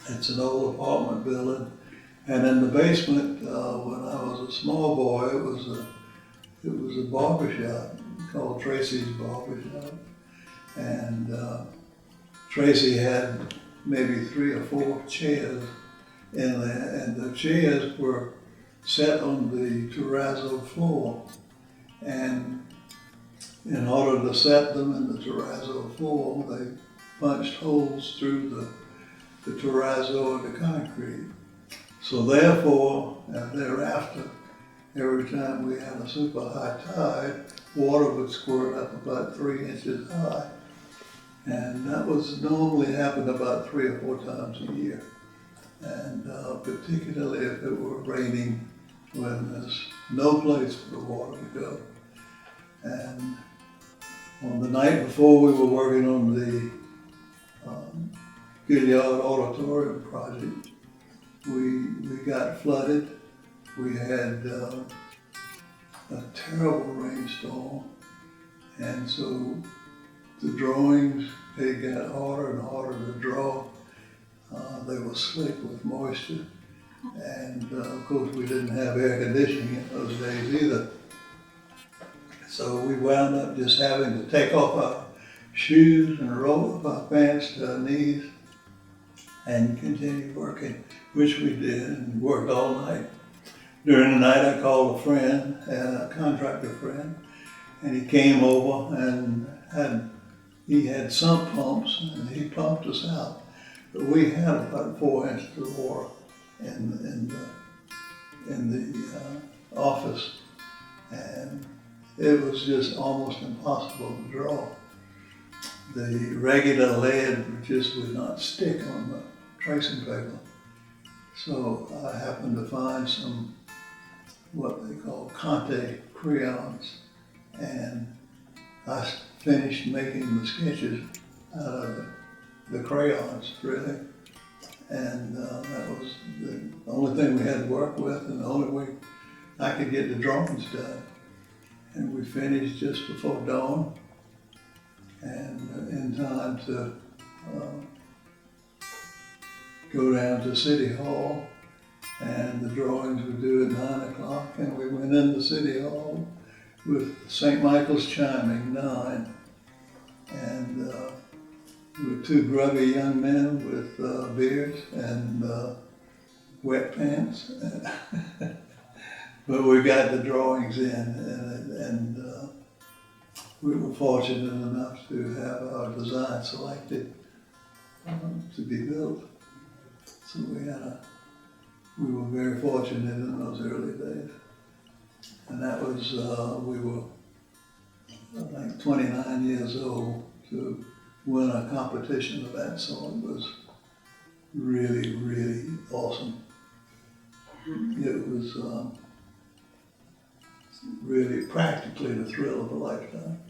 It's an old apartment building. And in the basement, when I was a small boy, it was a barber shop called Tracy's Barber Shop. And Tracy had maybe 3 or 4 chairs in there, and the chairs were set on the terrazzo floor. And in order to set them in the terrazzo floor, they punched holes through the terrazzo and the concrete. So therefore, and thereafter, every time we had a super high tide, water would squirt up about 3 inches high. And that was normally happened about 3 or 4 times a year. And particularly if it were raining, when there's no place for the water to go. And on the night before we were working on the Gilliard Auditorium project, we got flooded. We had a terrible rainstorm, and so the drawings, they got harder and harder to draw. They were slick with moisture, and of course we didn't have air conditioning in those days either. So we wound up just having to take off our shoes and roll up our pants to our knees and continue working, which we did, and worked all night. During the night I called a friend, a contractor friend, and he came over and he had sump pumps, and he pumped us out. But we had about 4 inches of water in the office, and it was just almost impossible to draw. The regular lead just would not stick on the tracing paper. So I happened to find some, what they call Conte crayons, and I finished making the sketches out of the crayons, really. And that was the only thing we had to work with, and the only way I could get the drawings done. And we finished just before dawn, and in time to go down to City Hall, and the drawings were due at 9 o'clock, and we went into City Hall with St. Michael's chiming 9, and we were 2 grubby young men with beards and wet pants. But we got the drawings in, and we were fortunate enough to have our design selected to be built. So we were very fortunate in those early days. And that was, we were like 29 years old. To win a competition of that sort was really, really awesome. It was really practically the thrill of a lifetime.